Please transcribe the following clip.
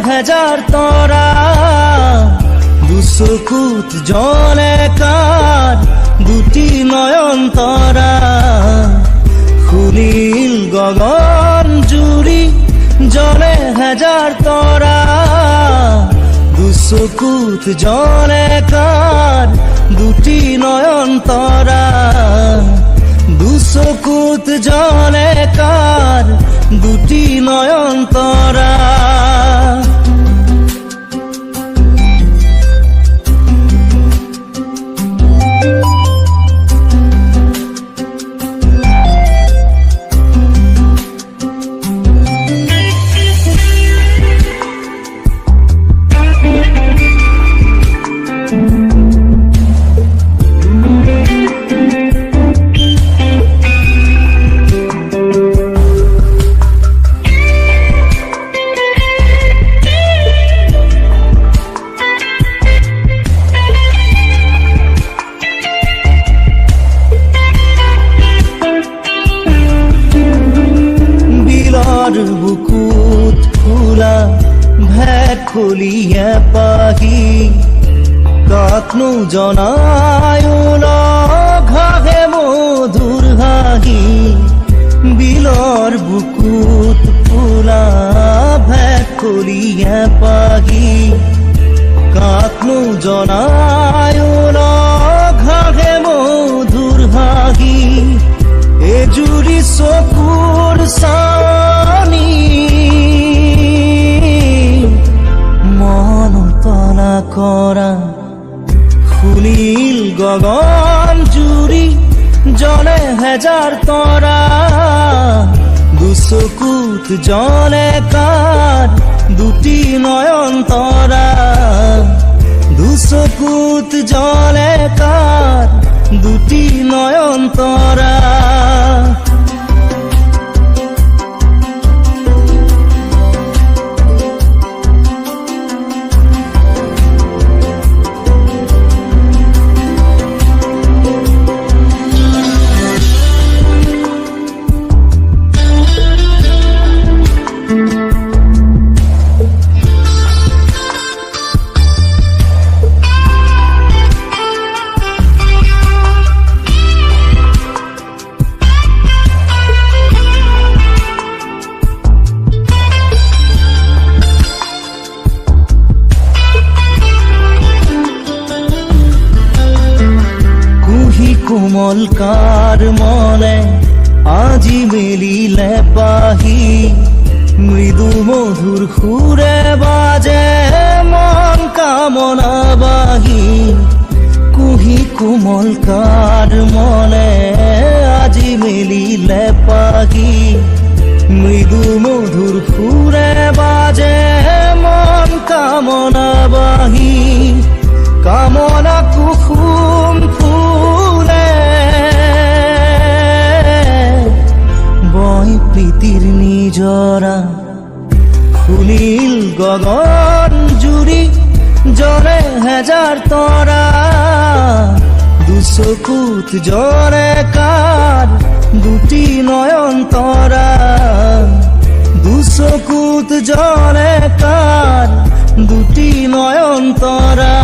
হাজার তরা, দুচকুত জলে কার দুটি নয়ন তরা। খুলিল গগন জুড়ি জলে হাজার তরা, দুচকুত জলে কার দুটি নয়ন তরা। দুচকুত জলে কার দুটি নয়ন তরা। বুকুত ফুলা ভেট খুলিয়ে পাহি, কাকনো জনায় ঘাহে মধুর হাহি। বিলৰ বুকুত ফুলা ভেট খুলিয়ে পাহি, কাকনো জনায় ঘাহে মধুর হাহি। এজুৰি চকুৰ চানি মন তলা কৰা, খুলিল গগন জুৰি জলে হাজাৰ তৰা। দুচকুত জলে কার দুটি নয়ন তরা, দুচকুত জলে কার দুটি নয়ন তরা। কোমল কার মনে আজি মেলিলে পাহি, মৃদু মধুর সুরে বাজে মন কামনা বাহি। কুহি কোমল কার মনে আজি মেলিলে পাহি, মৃদু মধুর সুরে বাজে মন কামনা বাহি। কামনা কুসুম ফুলে বই প্রীতির নিজরা, খুলিল গগন জুড়ি জলে হাজার তরা। দুচকুত জলে কার দুটি নয়ন তরা, দুচকুত জলে কার দুটি নয়ন তরা।